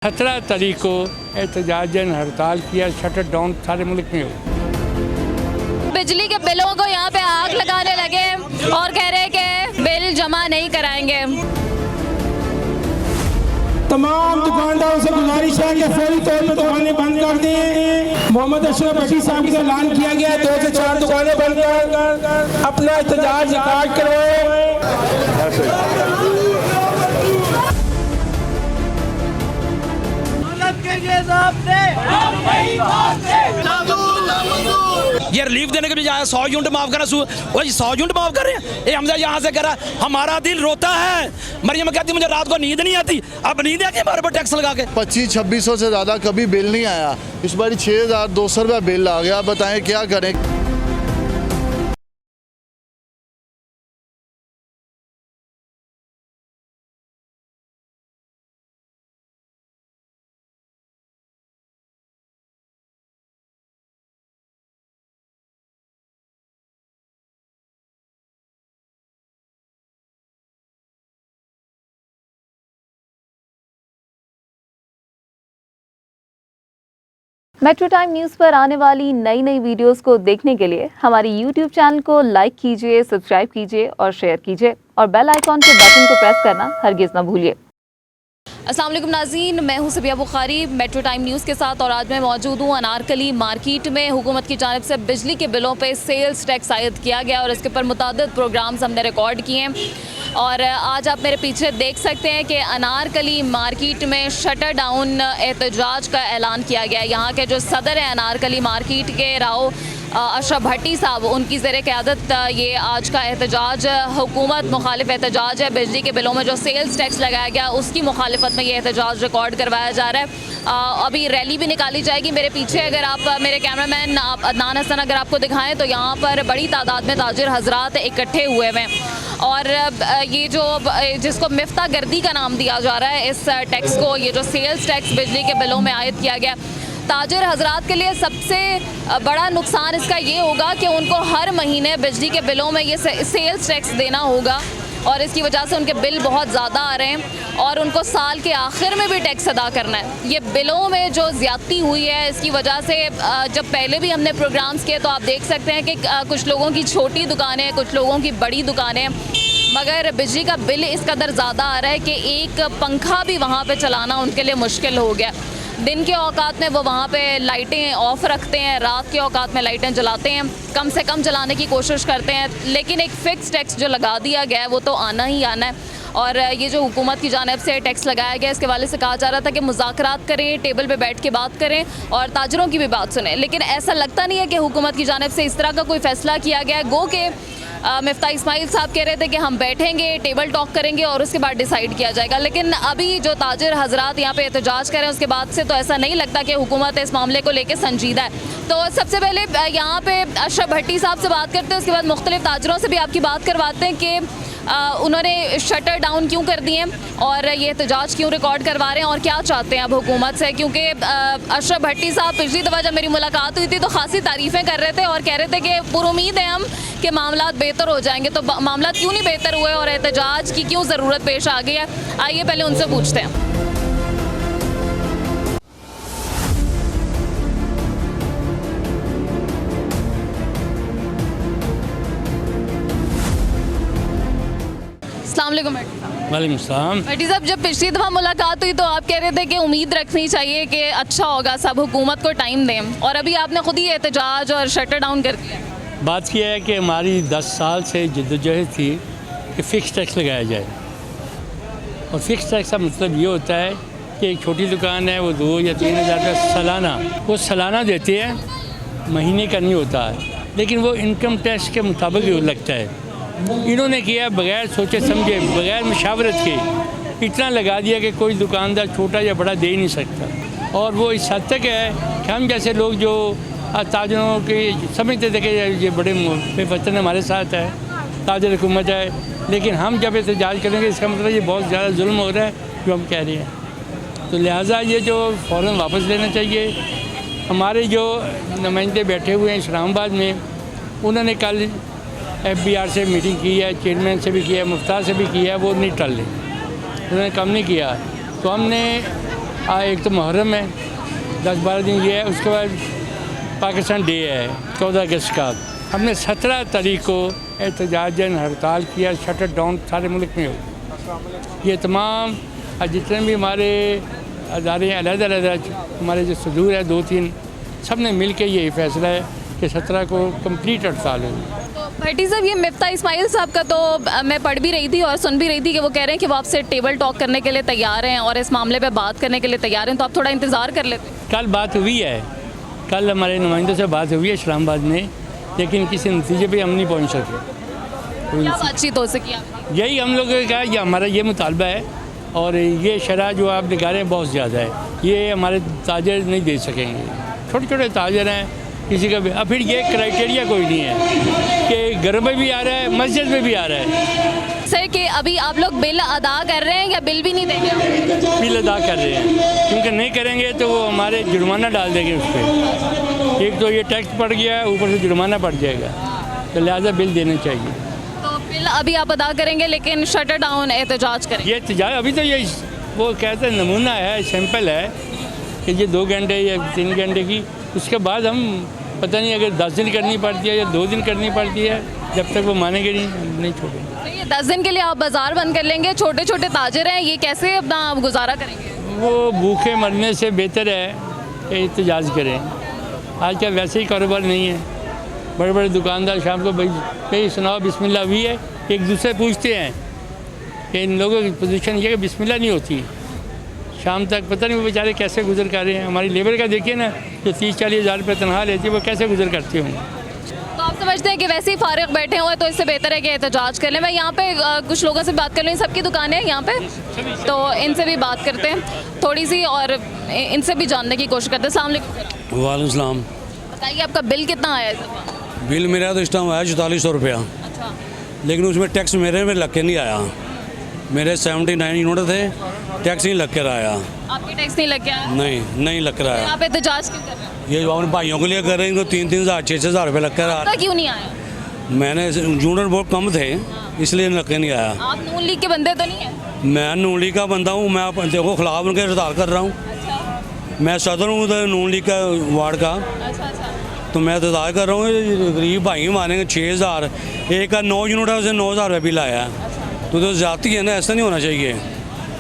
17 तारीख को एहतजाजन हड़ताल किया, शटर डाउन सारे मुल्क में हो। बिजली के बिलों को यहाँ पे आग लगाने लगे और कह रहे कि बिल जमा नहीं कराएंगे। तमाम दुकानदारों से गुजारिश है कि फौरी तौर पर दुकानें बंद कर दें। मोहम्मद अशरफ भट्टी साहब का ऐलान किया गया है 2 से 4 दुकानें बंद कर अपना एहतजाज रिकॉर्ड करवाएं। ये रिलीफ देने के लिए आया 100 यूनिट माफ करना, वही 100 यूनिट माफ कर रहे हैं। ये हमजा यहाँ से करा, हमारा दिल रोता है। मरियम कहती मुझे रात को नींद नहीं आती, अब नींद आती हमारे पर टैक्स लगा के। 2500-2600 से ज़्यादा कभी बिल नहीं आया, इस बार 6200 रुपया बिल आ गया। बताएं क्या करें। मेट्रो टाइम न्यूज़ पर आने वाली नई वीडियोस को देखने के लिए हमारे YouTube चैनल को लाइक कीजिए, सब्सक्राइब कीजिए और शेयर कीजिए और बेल आइकॉन के बटन को प्रेस करना हरगिज़ ना भूलिए। अस्सलाम वालेकुम नाज़रीन, मैं हूं सबिया बुखारी मेट्रो टाइम न्यूज़ के साथ और आज मैं मौजूद हूं अनारकली मार्केट में। हुकूमत की जानिब से बिजली के बिलों पे सेल्स टैक्स आयद किया गया और इसके ऊपर मुताद्दिद प्रोग्राम्स हमने रिकॉर्ड किए हैं और आज आप मेरे पीछे देख सकते हैं कि अनारकली मार्केट में शटर डाउन एहतजाज का ऐलान किया गया है। यहाँ के जो सदर हैं अनारकली मार्केट के राव अशरफ भट्टी साहब, उनकी ज़ेरे क़यादत ये आज का एहतजाज हुकूमत मुखालिफ एहतजाज है। बिजली के बिलों में जो सेल्स टैक्स लगाया गया उसकी मुखालिफत में ये एहतजाज रिकॉर्ड करवाया जा रहा है। अभी रैली भी निकाली जाएगी। मेरे पीछे अगर आप मेरे कैमरामैन आप अदनान हसन अगर आपको दिखाएं तो यहाँ पर बड़ी तादाद में ताजिर हजरात इकट्ठे हुए हैं और ये जो जिसको मिफ्ता गर्दी का नाम दिया जा रहा है इस टैक्स को, ये जो सेल्स टैक्स बिजली के बिलों में आयद किया गया, ताजिर हजरात के लिए सबसे बड़ा नुकसान इसका ये होगा कि उनको हर महीने बिजली के बिलों में ये सेल्स टैक्स देना होगा और इसकी वजह से उनके बिल बहुत ज़्यादा आ रहे हैं और उनको साल के आखिर में भी टैक्स अदा करना है। ये बिलों में जो ज़्यादती हुई है इसकी वजह से जब पहले भी हमने प्रोग्राम्स किए तो आप देख सकते हैं कि कुछ लोगों की छोटी दुकानें, कुछ लोगों की बड़ी दुकानें, मगर बिजली का बिल इस कदर ज़्यादा आ रहा है कि एक पंखा भी वहाँ पे चलाना उनके लिए मुश्किल हो गया। दिन के औकात में वो वहाँ पे लाइटें ऑफ रखते हैं, रात के औकात में लाइटें जलाते हैं, कम से कम जलाने की कोशिश करते हैं, लेकिन एक फ़िक्स टैक्स जो लगा दिया गया है वो तो आना ही आना है। और ये जो हुकूमत की जानिब से टैक्स लगाया गया इसके वाले से कहा जा रहा था कि मुज़ाकरात करें, टेबल पे बैठ के बात करें और ताजरों की भी बात सुनें, लेकिन ऐसा लगता नहीं है कि हुकूमत की जानिब से इस तरह का कोई फ़ैसला किया गया है। गो के मिफ्ता इस्माइल साहब कह रहे थे कि हम बैठेंगे, टेबल टॉक करेंगे और उसके बाद डिसाइड किया जाएगा, लेकिन अभी जो ताजिर हजरात यहाँ पे एहतजाज कर रहे हैं उसके बाद से तो ऐसा नहीं लगता कि हुकूमत इस मामले को लेकर संजीदा है। तो सबसे पहले यहाँ पे अशरफ भट्टी साहब से बात करते हैं, उसके बाद मुख्तलिफ ताजरों से भी आपकी बात करवाते हैं कि उन्होंने शटर डाउन क्यों कर दिए और ये एहतजाज क्यों रिकॉर्ड करवा रहे हैं और क्या चाहते हैं अब हुकूमत से। क्योंकि अशरफ भट्टी साहब पिछली दफ़ा जब मेरी मुलाकात हुई थी तो खासी तारीफ़ें कर रहे थे और कह रहे थे कि पुरुमीद है हम कि मामला बेहतर हो जाएंगे। तो मामला क्यों नहीं बेहतर हुए और एहतजाज की क्यों ज़रूरत पेश आ गई है, आइए पहले उनसे पूछते हैं। वालेकुम सलाम। भट्टी साहब, जब पिछली दफ़ा मुलाकात हुई तो आप कह रहे थे कि उम्मीद रखनी चाहिए कि अच्छा होगा, सब हुकूमत को टाइम दें, और अभी आपने खुद ही एहतजाज और शटर डाउन कर दिया। बात किया है कि हमारी 10 साल से जद्दोजहद थी कि फ़िक्स टैक्स लगाया जाए और फ़िक्स टैक्स का मतलब ये होता है कि एक छोटी दुकान है वो 2 या 3 हज़ार का सालाना देती है, महीने का नहीं होता है, लेकिन वो इनकम टैक्स के मुताबिक ही लगता है। इन्होंने किया बग़ैर सोचे समझे, बग़ैर मशावरत के इतना लगा दिया कि कोई दुकानदार छोटा या बड़ा दे ही नहीं सकता। और वो इस हद तक है कि हम जैसे लोग जो ताजरों के समझते थे कि ये बड़े बेफतन हमारे साथ है, ताजर हुकूमत है, लेकिन हम जब एहतजाज करेंगे इसका मतलब ये बहुत ज़्यादा जुल्म हो रहा है जो हम कह रहे हैं। तो लिहाजा ये जो फ़ौरन वापस लेना चाहिए। हमारे जो नुमाइंदे बैठे हुए हैं इस्लामाबाद में, उन्होंने कल FBR से मीटिंग की है, चेयरमैन से भी किया है, मुफ्तार से भी किया है, वो नहीं टल रहे, उन्होंने कम नहीं किया। तो हमने एक तो मुहर्रम है, 10-12 दिन ये है, उसके बाद पाकिस्तान डे है 14 अगस्त का। हमने 17 तारीख को एहतजाजन हड़ताल किया, शटर डाउन सारे मुल्क में हो। ये तमाम जितने भी हमारे अदारे हैं, अलग-अलग हमारे जो सदूर है 2-3, सब ने मिल के ये फैसला है कि 17 को कंप्लीट हड़ताल है। तो भट्टी साहब, ये मिफ्ता इस्माइल साहब का तो मैं पढ़ भी रही थी और सुन भी रही थी कि वो कह रहे हैं कि वो आपसे टेबल टॉक करने के लिए तैयार हैं और इस मामले पे बात करने के लिए तैयार हैं, तो आप थोड़ा इंतज़ार कर लेते। कल बात हुई है, कल हमारे नुमाइंदों से बात हुई है इस्लामाबाद में, लेकिन किसी नतीजे पे हम नहीं पहुंच सके। क्या बातचीत हो सकी आपकी? यही हम लोगों का कहा, ये हमारा ये मुतालबा है और ये शरह जो आप दिखा रहे हैं बहुत ज़्यादा है, ये हमारे ताजर नहीं दे सकेंगे। छोटे छोटे ताजर हैं, किसी का भी। अब फिर ये क्राइटेरिया कोई नहीं है कि घर में भी आ रहा है, मस्जिद में भी आ रहा है। सर कि अभी आप लोग बिल अदा कर रहे हैं या बिल भी नहीं दे रहे? बिल अदा कर रहे हैं, क्योंकि नहीं करेंगे तो वो हमारे जुर्माना डाल देंगे उस पर। एक तो ये टैक्स पड़ गया है, ऊपर से जुर्माना पड़ जाएगा, तो लिहाजा बिल देने चाहिए। तो बिल अभी आप अदा करेंगे लेकिन शटर डाउन एहतजाज करेंगे? ये एहतजाज अभी तो ये वो कहते हैं नमूना है, सैंपल है कि ये 2 घंटे या 3 घंटे की, उसके बाद हम पता नहीं अगर 10 दिन करनी पड़ती है या 2 दिन करनी पड़ती है, जब तक वो मानेंगे नहीं छोड़ेंगे। तो ये 10 दिन के लिए आप बाजार बंद कर लेंगे? छोटे छोटे ताजर हैं, ये कैसे अपना गुजारा करेंगे? वो भूखे मरने से बेहतर है कि एहतजाज करें। आजकल वैसे ही कारोबार नहीं है, बड़े बड़े दुकानदार शाम को भाई सुनाओ बिस्मिल्लाह हुई है, एक दूसरे पूछते हैं कि इन लोगों की पोजीशन ये कि बिस्मिल्लाह नहीं होती, शाम तक पता नहीं वो बेचारे कैसे गुजर कर रहे हैं। हमारी लेबर का देखिए ना, जो 30-40 हज़ार रुपये तनख्वाह लेती है, वो कैसे गुजर करती होंगे। तो आप समझते हैं कि वैसे ही फारिग बैठे हुए तो इससे बेहतर है कि एहतजाज कर लें? मैं यहाँ पे कुछ लोगों से बात कर लूँ, सबकी दुकानें हैं यहाँ पे, तो इनसे भी बात करते हैं थोड़ी सी और इनसे भी जानने की कोशिश करते हैं। अस्सलाम वालेकुम। वालेकुम सलाम। बताइए आपका बिल कितना आया है? बिल मेरा तो इस टाइम आया 4400 रुपया, अच्छा, लेकिन उसमें टैक्स मेरे में लग के नहीं आया। मेरे 79 यूनिट थे, टैक्स नहीं लग कर आया। आपकी टैक्स नहीं लग गया? नहीं लग कर आया। आप एहतजाज क्यों कर रहे हैं? ये जो अपने भाइयों के लिए कर रहे हैं, इनको 3-3 हज़ार 6-6 हज़ार रुपये लग कर आ आपका क्यों नहीं आया? मैंने यूनिट बहुत कम थे, इसलिए लग के नहीं आया। आप नून लीग के बंदे तो नहीं है? मैं नून लीग का बंदा हूँ, मैं देखो खिलाफ उनके हड़ताल कर रहा हूँ। अच्छा मैं सदर हूँ नून लीग का वार्ड का, अच्छा। तो मैं हड़ताल कर रहा हूँ। गरीब भाई मानेंगे 6,000, एक का 9 यूनिट है, उसे 9,000 रुपये बिल आया। तो ज़्यादती है ना, ऐसा नहीं होना चाहिए,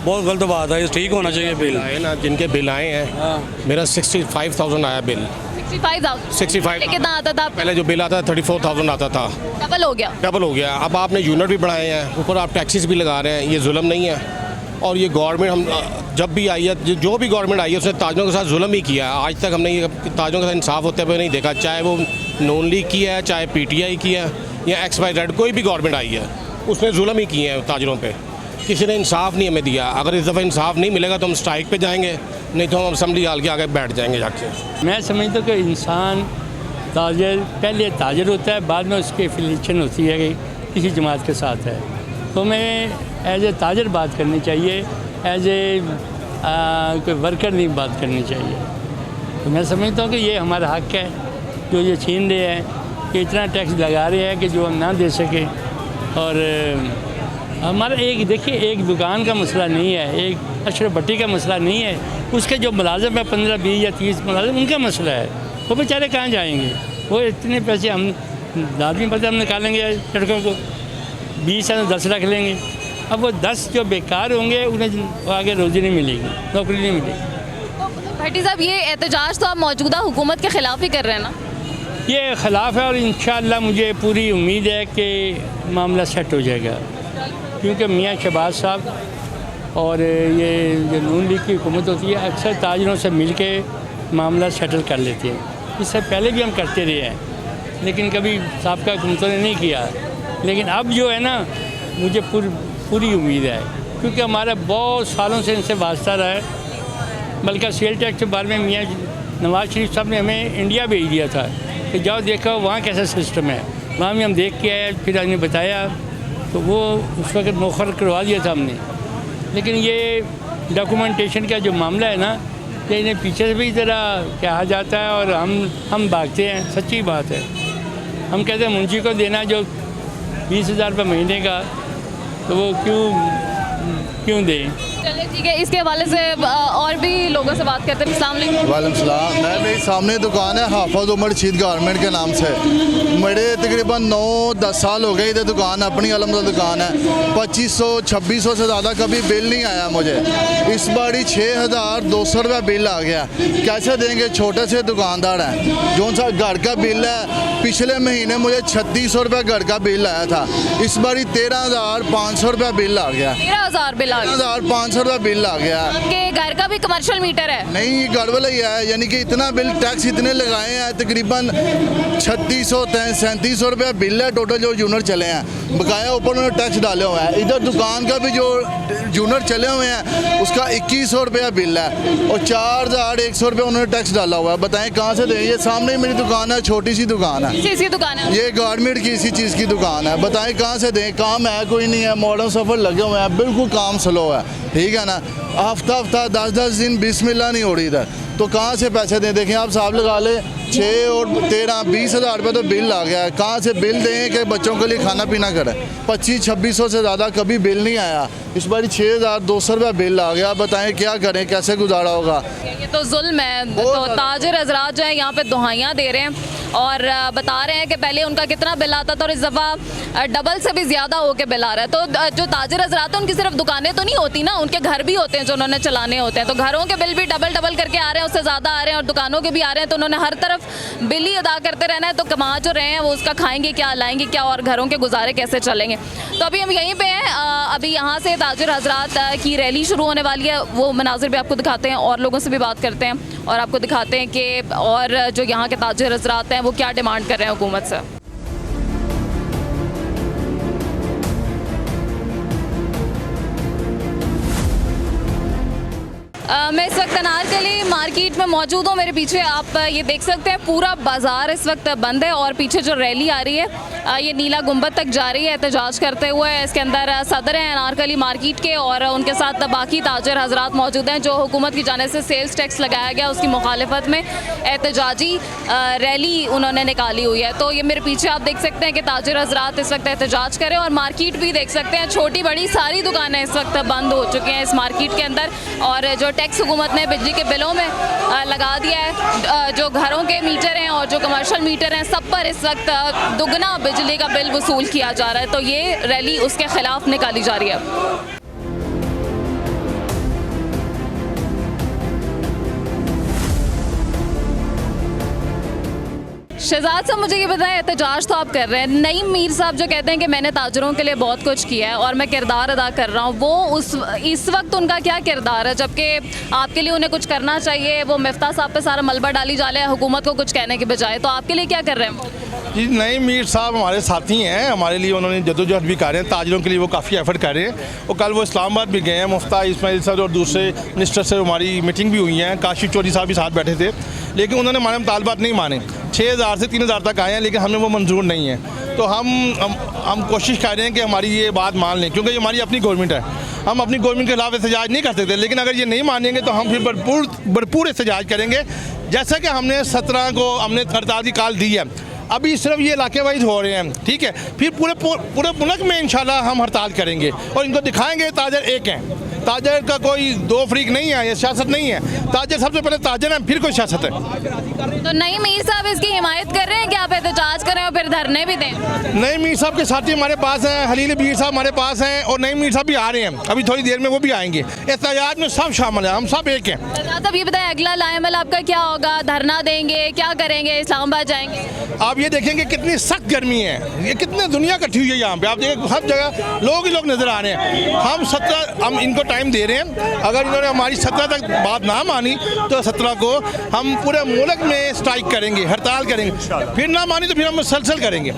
बहुत गलत बात है, ठीक होना चाहिए बिल। आए ना जिनके बिल आए हैं, मेरा 65,000 आया बिल। 65,000 कितना आता था? पहले जो बिल आता था 34,000 आता था, डबल हो गया। डबल हो गया। अब आपने यूनिट भी बढ़ाए हैं, ऊपर आप टैक्सेस भी लगा रहे हैं, ये जुल्म नहीं है? और ये गवर्नमेंट हम जब भी आई है, जो भी गवर्नमेंट आई है, उसने ताजरों के साथ जुल्म ही किया है। आज तक हमने ये ताजरों के साथ इंसाफ होते हुए नहीं देखा, चाहे वो नून लीग की है, चाहे PTI की है या XYZ, कोई भी गवर्नमेंट आई है, उसने जुल्म ही किए हैं ताजरों पे। किसी ने इंसाफ नहीं हमें दिया। अगर इस दफ़ा इंसाफ नहीं मिलेगा तो हम स्ट्राइक पे जाएंगे, नहीं तो हम असम्बली हाल के आगे बैठ जाएंगे जाके। मैं समझता हूँ कि इंसान ताजर पहले ताजर होता है, बाद में उसकी एफिलिएशन होती है कि किसी जमात के साथ है, तो हमें एज ए ताजर बात करनी चाहिए, एज ए कोई वर्कर नहीं बात करनी चाहिए। तो मैं समझता हूँ कि ये हमारा हक है, जो ये छीन रहे हैं, कि इतना टैक्स लगा रहे हैं कि जो हम ना दे सकें। और हमारा एक देखिए, एक दुकान का मसला नहीं है, एक अशरफ भट्टी का मसला नहीं है, उसके जो मुलाजिम है 15, 20 या 30 मुलाजिम, उनका मसला है। वो बेचारे कहाँ जाएंगे? वो इतने पैसे हम लाजमी पैसे हम निकालेंगे लड़कों को, 20 या 10 रख लेंगे। अब वो 10 जो बेकार होंगे उन्हें आगे रोज़ी नहीं मिलेगी, नौकरी नहीं मिलेगी। भट्टी साहब, ये एहतजाज तो आप मौजूदा हुकूमत के ख़िलाफ़ ही कर रहे हैं ना? ये ख़िलाफ़ है और इंशाअल्लाह मुझे पूरी उम्मीद है कि मामला सेट हो जाएगा, क्योंकि मियाँ शहबाज साहब और ये जो नून लीग की हुकूमत होती है, अक्सर ताजरों से मिल के मामला सेटल कर लेते हैं। इससे पहले भी हम करते रहे हैं, लेकिन कभी साबका हुकूमतों ने नहीं किया। लेकिन अब जो है ना, मुझे पूरी उम्मीद है, क्योंकि हमारा बहुत सालों से इनसे वास्ता रहा है। बल्कि सेल टैक्स के बारे में मियाँ नवाज शरीफ साहब ने हमें इंडिया भेज दिया था कि जाओ देखो वहाँ कैसा सिस्टम है। वहाँ भी हम देख के आए, फिर हमने बताया, तो वो उस वक्त मुखर करवा दिया था हमने। लेकिन ये डॉक्यूमेंटेशन का जो मामला है ना, ये इन्हें पीछे से भी ज़रा कहा जाता है और हम भागते हैं। सच्ची बात है, हम कहते हैं मुंशी को देना जो 20,000 रुपये महीने का, तो वो क्यों दें? चलिए ठीक है, इसके हवाले से और भी लोगों से बात करते हैं। अस्सलाम वालेकुम। वालेकुम सलाम। मैं मेरी सामने दुकान है हाफिज उमर रशीद गारमेंट के नाम से। मेरे तकरीबन 9-10 साल हो गए इधर दुकान, अपनी अलहमदुलिल्लाह दुकान है। 2500-2600 से ज़्यादा कभी बिल नहीं आया मुझे। इस बारी 6200 रुपया बिल आ गया। कैसे देंगे, छोटे से दुकानदार हैं। जो सा घर का बिल है, पिछले महीने मुझे 3600 रुपया घर का बिल आया था। इस बारी 13,500 रुपया बिल आ गया। 13,000 बिल आ गया। 13,500 रुपया बिल आ गया। आपके घर का भी कमर्शियल मीटर है? नहीं, ये घर वाला ही है, यानी कि इतना बिल टैक्स इतने लगाए हैं, तकरीबन 3600-3700 रुपया बिल है टोटल जो यूनिट चले हैं। बकाया ऊपर उन्होंने टैक्स डाले हुए हैं। इधर दुकान का भी जो यूनिट चले हुए हैं उसका 2100 रुपया बिल है और 4100 रुपया उन्होंने टैक्स डाला हुआ है। बताएं कहाँ से दें? ये सामने ही मेरी दुकान है, छोटी सी दुकान है। किसी दुकान है? ये गारमेंट की इसी चीज़ की दुकान है। बताएं कहाँ से दें? काम है कोई नहीं है, मॉडर्न सफ़र लगे हुए हैं, बिल्कुल काम स्लो है। ठीक है ना, हफ्ता 10 दिन बिस्मिल्लाह नहीं हो रही इधर, तो कहाँ से पैसे दें? देखें आप साहब लगा ले 6 और 13 20 हज़ार रुपये तो बिल आ गया है। कहाँ से बिल दें कि बच्चों के लिए खाना पीना करें? 2500-2600 से ज़्यादा कभी बिल नहीं आया। इस बारी 6200 रुपया बिल आ गया। बताएं क्या करें, कैसे गुजारा होगा? ये तो जुल्म है। तो ताजिर हजरात जो है यहाँ पे दुहाइयाँ दे रहे हैं और बता रहे हैं कि पहले उनका कितना बिल आता था और इस दफ़ा डबल से भी ज़्यादा होकर बिल आ रहा है। तो जो ताजिर हजरात हैं उनकी सिर्फ दुकानें तो नहीं होती ना, उनके घर भी होते हैं जो उन्होंने चलाने होते हैं। तो घरों के बिल भी डबल करके आ रहे हैं, उससे ज़्यादा आ रहे हैं और दुकानों के भी आ रहे हैं। तो उन्होंने हर तरफ बिल ही अदा करते रहना है। तो कमा जो रहे हैं वो उसका खाएंगे क्या, लाएंगे क्या और घरों के गुजारे कैसे चलेंगे? तो अभी हम यहीं पे हैं। अभी यहाँ से ताजिर हजरात की रैली शुरू होने वाली है, वो मनाजिर भी आपको दिखाते हैं और लोगों से भी बात करते हैं और आपको दिखाते हैं कि और जो यहाँ के ताजिर हजरात हैं वो क्या डिमांड कर रहे हैं हुकूमत से। मैं इस वक्त अनारकली मार्केट में मौजूद हूँ। मेरे पीछे आप ये देख सकते हैं पूरा बाज़ार इस वक्त बंद है और पीछे जो रैली आ रही है ये नीला गुंबद तक जा रही है एहतजाज करते हुए। इसके अंदर सदर हैं अनारकली मार्केट के और उनके साथ बाकी ताजिर हजरात मौजूद हैं जो हुकूमत की जानिब से सेल्स टैक्स लगाया गया उसकी मुखालिफत में एहतजाजी रैली उन्होंने निकाली हुई है। तो ये मेरे पीछे आप देख सकते हैं कि ताजिर हजरात इस वक्त एहतजाज करें और मार्केट भी देख सकते हैं, छोटी बड़ी सारी दुकानें इस वक्त बंद हो चुकी हैं इस मार्केट के अंदर। और जो टैक्स हुकूमत ने बिजली के बिलों में लगा दिया है, जो घरों के मीटर हैं और जो कमर्शियल मीटर हैं सब पर इस वक्त दुगना बिजली का बिल वसूल किया जा रहा है। तो ये रैली उसके खिलाफ निकाली जा रही है। शहजाद साहब मुझे ये बताएं, एहतजाज तो आप कर रहे हैं, नईम मीर साहब जो कहते हैं कि मैंने ताजरों के लिए बहुत कुछ किया है और मैं किरदार अदा कर रहा हूँ, वो इस वक्त उनका क्या किरदार है जबकि आपके लिए उन्हें कुछ करना चाहिए? वो मिफ्ता साहब पे सारा मलबा डाली जा रहा है हुकूमत को कुछ कहने के बजाय, तो आपके लिए क्या कर रहे हैं? जी नईम मीर साहब हमारे साथी हैं, हमारे लिए उन्होंने जदोजहद भी कर रहे हैं, ताजरों के लिए वो काफ़ी एफर्ट कर रहे हैं। और कल वो इस्लामाबाद भी गए हैं, मुफ्ता इस्माइल साहब और दूसरे मिनिस्टर से हमारी मीटिंग भी हुई है, काशिफ चौधरी साहब भी साथ बैठे थे, लेकिन उन्होंने हमारे मुतालबात नहीं माने। 6000 से 3000 तक आए हैं लेकिन हमें वो मंजूर नहीं है। तो हम कोशिश कर रहे हैं कि हमारी ये बात मान लें, क्योंकि ये हमारी अपनी गवर्नमेंट है, हम अपनी गवर्नमेंट के खिलाफ एहतजाज नहीं कर सकते। लेकिन अगर ये नहीं मानेंगे तो हम फिर भरपूर एहतजाज करेंगे, जैसा कि हमने 17 को हमने हड़ताल की कॉल दी है। अभी सिर्फ ये इलाके वाइज हो रहे हैं, ठीक है, फिर पूरे मुल्क में इंशाल्लाह हम हड़ताल करेंगे और इनको दिखाएंगे ताजर एक हैं, ताजर का कोई दो फरीक नहीं है, ये सियासत नहीं है, ताजर सबसे पहले ताजर है फिर कोई सियासत है। तो नईम मीर साहब इसकी हिमायत कर रहे हैं कि आप एहतजाज करें और फिर धरने भी दें? नईम मीर साहब के साथी हमारे पास हैं, हलील मीर साहब हमारे पास हैं और नईम मीर साहब भी आ रहे हैं, अभी थोड़ी देर में वो भी आएंगे। एहतजाज में सब शामिल है, हम सब एक हैं। साहब ये बताएं अगला लाएमल आपका क्या होगा? धरना देंगे, क्या करेंगे, इस्लामाबाद जाएंगे? आप ये देखेंगे कितनी सख्त गर्मी है, ये कितने दुनिया इकट्ठी हुई है यहाँ पे, आप देखें हर जगह लोग ही लोग नजर आ रहे हैं। हम इनको टाइम दे रहे हैं, अगर इन्होंने हमारी 17 तक बात ना मानी तो 17 को हम पूरे मुल्क में स्ट्राइक करेंगे, हड़ताल करेंगे, फिर ना मानी तो फिर हम मुसलसल करेंगे।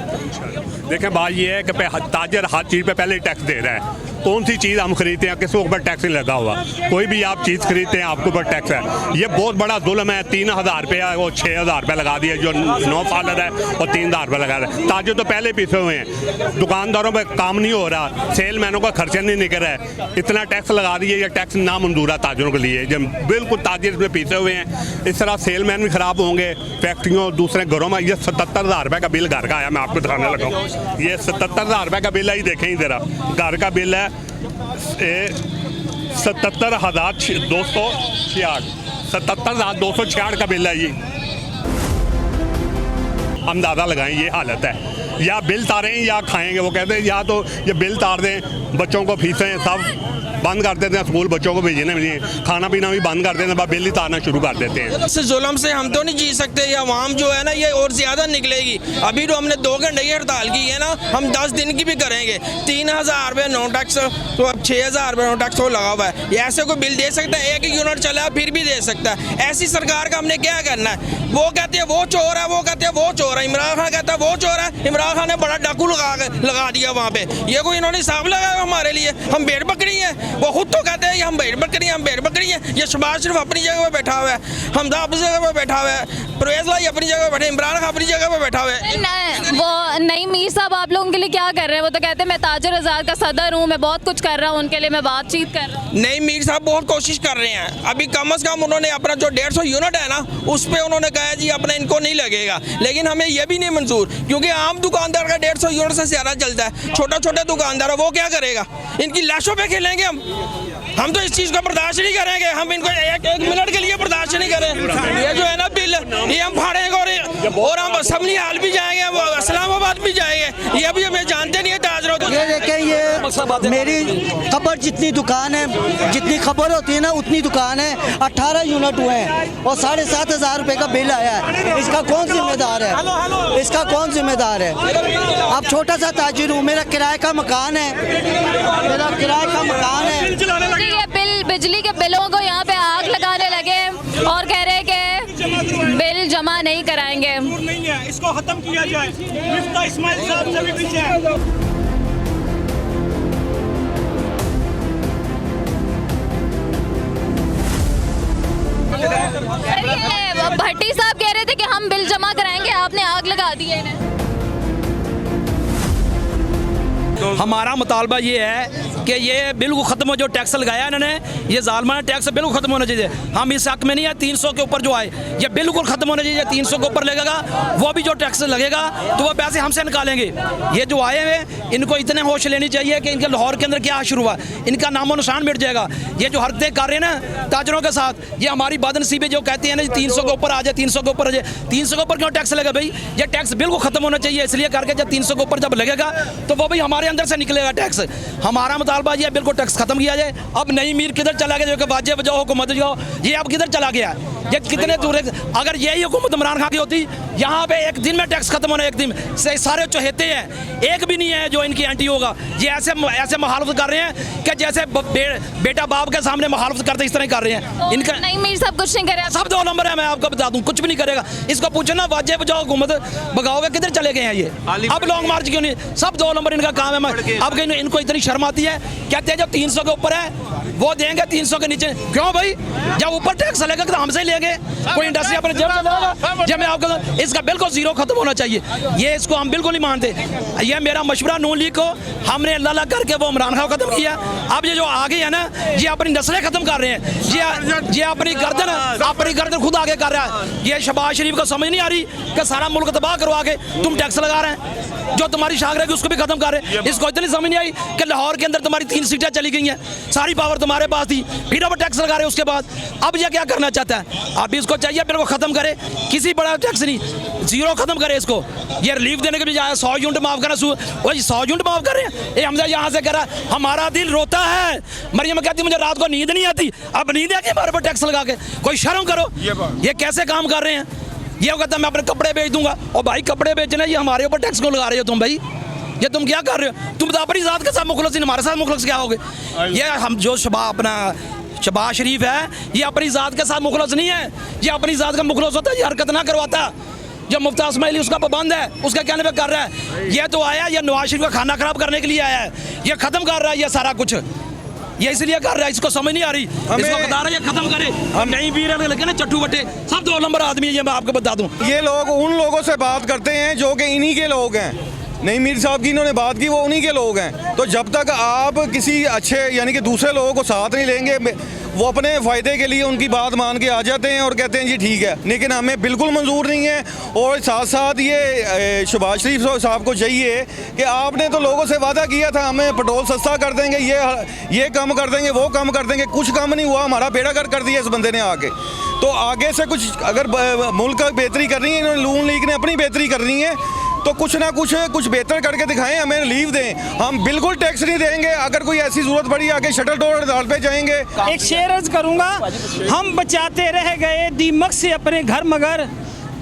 देखें बात ये है कि ताजर हर चीज़ पे पहले टैक्स दे रहा है। कौन सी चीज़ हम खरीदते हैं किसी के ऊपर टैक्स नहीं लगा हुआ, कोई भी आप चीज़ खरीदते हैं आपके ऊपर टैक्स है। ये बहुत बड़ा जुल्म है। 3000 रुपया वो 6000 रुपये लगा दिया जो 9 फालर है और 3000 रुपये लगा रहा है। ताजर तो पहले पीछे हुए हैं, दुकानदारों पर काम नहीं हो रहा, सेल मैनों का खर्चा नहीं निकल रहा है, इतना टैक्स लगा दिए, ये टैक्स नामंजूर है ताजरों के लिए, जब बिल्कुल ताजर इसमें पीछे हुए हैं। इस तरह सेल मैन भी ख़राब होंगे फैक्ट्रियों दूसरे घरों में। ये 77,000 रुपये का बिल घर का आया, मैं आपको दिखाने लगा हूँ, ये 77,000 रुपये का बिल है, ही देखें ही ज़रा, घर का बिल है 77,266 का बिल है ये। अंदाज़ा लगाएं ये हालत है, या बिल तारें या खाएंगे। वो कहते हैं या तो ये बिल तार दें, बच्चों को फीसें सब बंद कर देते हैं, स्कूल बच्चों को भेजने में खाना पीना भी बंद कर देते हैं, बिल ही तारना शुरू कर देते हैं। इस जुल्म से हम तो नहीं जी सकते, ये अवाम जो है ना ये और ज़्यादा निकलेगी। अभी तो हमने 2 घंटे की हड़ताल की है ना, हम 10 दिन की भी करेंगे। 3,000 रुपये नो टैक्स, तो अब 6,000 रुपये नो टैक्स हो लगा हुआ है। ये ऐसे कोई बिल दे सकता है? एक यूनिट चला फिर भी दे सकता है। ऐसी सरकार का हमने क्या करना है? वो कहते हैं वो चोर है, वो कहते हैं वो चोर है। इमरान खान कहता है वो चोर है, इमरान खान ने बड़ा डाकू लगा दिया वहाँ पे। ये कोई इन्होंने हिसाब लगाया हमारे लिए? हम भेड़ बकरी हैं। वो खुद तो कहते हैं हम भेड़ बकरी हैं, हम भेड़ बकरी हैं। ये शहबाज शरीफ अपनी जगह पे बैठा हुआ है, हमदा अपनी जगह पे बैठा हुआ है, परवेज भाई अपनी जगह पे बैठे, इमरान खान अपनी जगह पे बैठा हुआ है। वो नहीं मीर साहब आप लोगों के लिए क्या कर रहे हैं? वो तो कहते हैं मैं ताजर आज़ाद का सदर हूँ, मैं बहुत कुछ कर रहा हूँ, उनके लिए मैं बातचीत कर रहा हूँ। नहीं, मीर साहब बहुत कोशिश कर रहे हैं। अभी कम से कम उन्होंने अपना जो 150 यूनिट है ना, उस पर उन्होंने कहा जी अपना इनको नहीं लगेगा, लेकिन हमें यह भी नहीं मंजूर, क्योंकि आम दुकानदार का 150 यूनिट से ज़्यादा चलता है। छोटा छोटा दुकानदार है, वो क्या करेगा? इनकी लाशों पे खेलेंगे हम तो इस चीज़ को बर्दाश्त नहीं करेंगे। हम इनको एक मिनट के लिए बर्दाश्त नहीं करें। ये जो है ना बिल, ये हम फाड़ेंगे और हम असम्बली हाल भी जाएंगे, वो इस्लामाबाद भी जाएंगे। ये भी हमें जानते नहीं है ताजरों को। ये देखें, ये मेरी खबर जितनी दुकान है, जितनी खबर होती है ना उतनी दुकान है। 18 यूनिट हुए हैं और 7,500 रुपये का बिल आया है। इसका कौन जिम्मेदार है? इसका कौन जिम्मेदार है? अब छोटा सा ताजिर हूँ, मेरा किराए का मकान है, मेरा किराए का मकान है। ये बिजली के बिलों को यहाँ पे आग लगाने लगे और कह रहे हैं कि बिल जमा नहीं कराएंगे। नहीं है, इसको खत्म किया जाए। मिफ्ता इस्माइल साहब से भी पीछे भट्टी साहब कह रहे थे कि हम बिल जमा कराएंगे, आपने आग लगा दी है इन्हें। हमारा मुतालबा ये है कि ये बिल्कुल ख़त्म हो, जो टैक्स लगाया इन्होंने, ये जालमाना टैक्स बिल्कुल ख़त्म होना चाहिए। हम इस हक में नहीं है 300 के ऊपर जो आए, ये बिल्कुल ख़त्म होना चाहिए। 300 के ऊपर लगेगा, वो भी जो टैक्स लगेगा तो वो पैसे हमसे निकालेंगे। ये जो आए हुए इनको इतने होश लेनी चाहिए कि इनके लाहौर के अंदर क्या शुरू हुआ, इनका नामो निशान मिट जाएगा। ये जो हरकतें कर रहे हैं ना ताजरों के साथ, ये हमारी बदनसीबी जो कहती है ना 300 के ऊपर आ जाए, 300 के ऊपर आ जाए। 300 के ऊपर क्यों टैक्स लगा भाई? ये टैक्स बिल्कुल ख़त्म होना चाहिए। इसलिए करके जब 300 के ऊपर जब लगेगा तो वो भी हमारे अंदर से निकलेगा टैक्स। हमारा मुतालबा ये बिल्कुल टैक्स खत्म किया जाए। अब नई मीर किधर चला गया, जो कि वाजे बजाओ हुकूमत जाओ, ये अब किधर चला गया? ये कितने दूर है? अगर यही हुकूमत इमरान खान की होती, यहाँ पे एक दिन में टैक्स खत्म होना, एक दिन से सारे चहेते हैं, एक भी नहीं है जो इनकी एंटी होगा। ये ऐसे मुखालफत कर रहे हैं कि जैसे बेटा बाप के सामने मुखालफत करते इस तरह कर रहे हैं। इनका नहीं मीर साहब कुछ नहीं करे, सब 2 नंबर है। मैं आपको बता दूं, कुछ भी नहीं करेगा। इसको पूछो ना वाजे बजाओ हुकूमत भगाओगे, किधर चले गए हैं ये? अब लॉन्ग मार्च क्यों नहीं? सब 2 नंबर इनका काम है। अब इनको इतनी शर्म आती है, कहते हैं जो 300 के ऊपर है वो देंगे, 300 के नीचे क्यों भाई? जब ऊपर टैक्स लगेगा तो हमसे ही लेंगे। कोई इंडस्ट्री अपने जेब से लेगा? जब मैं आपको इसका बिल्कुल जीरो खत्म होना चाहिए। ये इसको हम बिल्कुल नहीं मानते। ये मेरा मशवरा नून लीग को, हमने अल्लाह करके वो इमरान खान खत्म किया। अब ये जो आगे है ना, ये अपनी नस्लें खत्म कर रहे हैं। ये अपनी गर्दन खुद आगे कर रहा है। ये शहबाज शरीफ को समझ नहीं आ रही कि सारा मुल्क तबाह करवा के तुम टैक्स लगा रहे हैं, जो तुम्हारी शाख रहेगी उसको भी खत्म कर रहे हैं। इसको इतनी समझ नहीं आई कि लाहौर के अंदर तुम्हारी 3 सीटें चली गई हैं, सारी पावर तुम्हारे पास थी, फिर अब टैक्स लगा रहे उसके बाद। अब ये क्या करना चाहता है? अब इसको चाहिए बिल्कुल खत्म करे, किसी बड़ा टैक्स नहीं, जीरो खत्म करे इसको। ये रिलीफ देने के बजाय 100 यूनिट माफ करना, वही 100 यूनिट माफ कर रहे हैं। ये हमजा यहाँ से कह रहा है हमारा दिल रोता है। मरियम कहती मुझे रात को नींद नहीं आती, अब नींद आती हमारे पर टैक्स लगा के। कोई शर्म करो, ये कैसे काम कर रहे हैं? ये कहता मैं अपने कपड़े बेच दूंगा, और भाई कपड़े बेचने ये हमारे ऊपर टैक्स क्यों लगा रहे हो तुम भाई? ये तुम क्या कर रहे हो? तुम तो अपनी ज़ात के साथ मुखलस, हमारे साथ मुखलस क्या होगे? ये हम जो शहबाज शरीफ है, ये अपनी ज़ात के साथ मुखलस नहीं है। ये अपनी ज़ात का मुखलस होता है, ये हरकत ना करवाता। जो मुफ्ता इस्माइली उसका पाबंद है, उसका कहने पे कर रहा है। ये तो आया, ये नवाज शरीफ का खाना खराब करने के लिए आया है, ये ख़त्म कर रहा है ये सारा कुछ, ये इसलिए कर रहा है। इसको समझ नहीं आ रही, इसको बता रहा है ये खत्म करे। हम नहीं भी रहे लगे ना चट्टू बट्टे, सब 2 नंबर आदमी है। ये मैं आपको बता दूं, ये लोग उन लोगों से बात करते हैं जो कि इन्हीं के लोग हैं। नहीं मीर साहब की इन्होंने बात की, वो उन्हीं के लोग हैं। तो जब तक आप किसी अच्छे यानी कि दूसरे लोगों को साथ नहीं लेंगे, वो अपने फ़ायदे के लिए उनकी बात मान के आ जाते हैं और कहते हैं जी ठीक है, लेकिन हमें बिल्कुल मंजूर नहीं है। और साथ साथ ये शहबाज शरीफ साहब को चाहिए कि आपने तो लोगों से वादा किया था हमें पेट्रोल सस्ता कर देंगे, ये कम कर देंगे, वो कम कर देंगे, कुछ कम नहीं हुआ, हमारा बेड़ा गर्क कर दिया इस बंदे ने आके। तो आगे से कुछ अगर मुल्क का बेहतरी करनी है, इन्होंने नून लीग ने अपनी बेहतरी करनी है, तो कुछ ना कुछ बेहतर करके दिखाएं, हमें रिलीफ दें। हम बिल्कुल टैक्स नहीं देंगे, अगर कोई ऐसी जरूरत पड़ी आके शटल डोर हड़ताल पे जाएंगे। एक शेर अर्ज करूंगा, हम बचाते रह गए दीमक से अपने घर मगर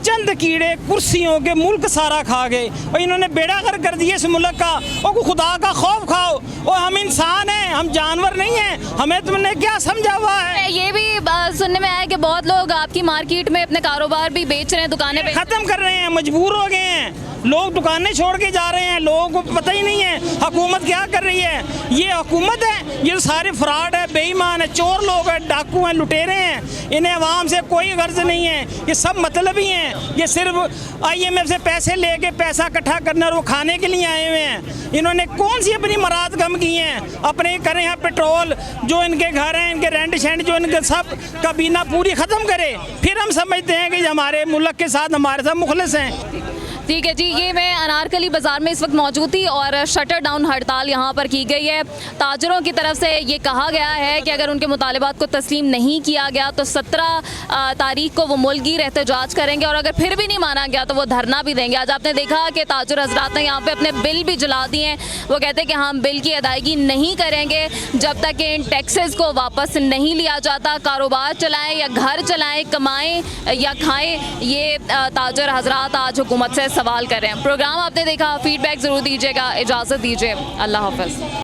चंद कीड़े कुर्सियों के मुल्क सारा खा गए। और इन्होंने बेड़ा गर्क कर दिया इस मुल्क का। और खुदा का खौफ खाओ, और हम इंसान हैं, हम जानवर नहीं हैं, हमें तुमने क्या समझा हुआ है। ये भी सुनने में आया कि बहुत लोग आपकी मार्केट में अपने कारोबार भी बेच रहे हैं, दुकानें खत्म कर रहे हैं, मजबूर हो गए हैं लोग, दुकानें छोड़ के जा रहे हैं। लोगों को पता ही नहीं है हुकूमत क्या कर रही है। ये हुकूमत है, ये सारे फ्रॉड है, बेईमान है, चोर लोग हैं, डाकू हैं, लुटेरे हैं। इन्हें अवाम से कोई गर्ज नहीं है, ये सब मतलबी हैं। ये सिर्फ IMF से पैसे लेके पैसा इकट्ठा करना और वो खाने के लिए आए हुए हैं। इन्होंने कौन सी अपनी मराद कम की हैं, अपने करें यहाँ पेट्रोल, जो इनके घर हैं, इनके रेंट शेंट, जो इनके सब कबीना पूरी ख़त्म करे, फिर हम समझते हैं कि हमारे मुल्क के साथ हमारे साथ मुखलिस हैं। ठीक है जी, ये मैं अनारकली बाज़ार में इस वक्त मौजूद थी और शटर डाउन हड़ताल यहाँ पर की गई है। ताजरों की तरफ से ये कहा गया है कि अगर उनके मुतालिबात को तस्लीम नहीं किया गया तो 17 तारीख को वो मुल्की एहतजाज करेंगे, और अगर फिर भी नहीं माना गया तो वो धरना भी देंगे। आज आपने देखा कि ताजर हजरात ने यहाँ पे अपने बिल भी जला दिए हैं। वो कहते हैं कि हम बिल की अदायगी नहीं करेंगे जब तक इन टैक्सेस को वापस नहीं लिया जाता। कारोबार चलाएँ या घर चलाएँ, कमाएँ या खाएँ, ये ताजर हजरात आज हुकूमत से सवाल कर रहे हैं। प्रोग्राम आपने देखा, फीडबैक ज़रूर दीजिएगा। इजाज़त दीजिए, अल्लाह हाफ़िज़।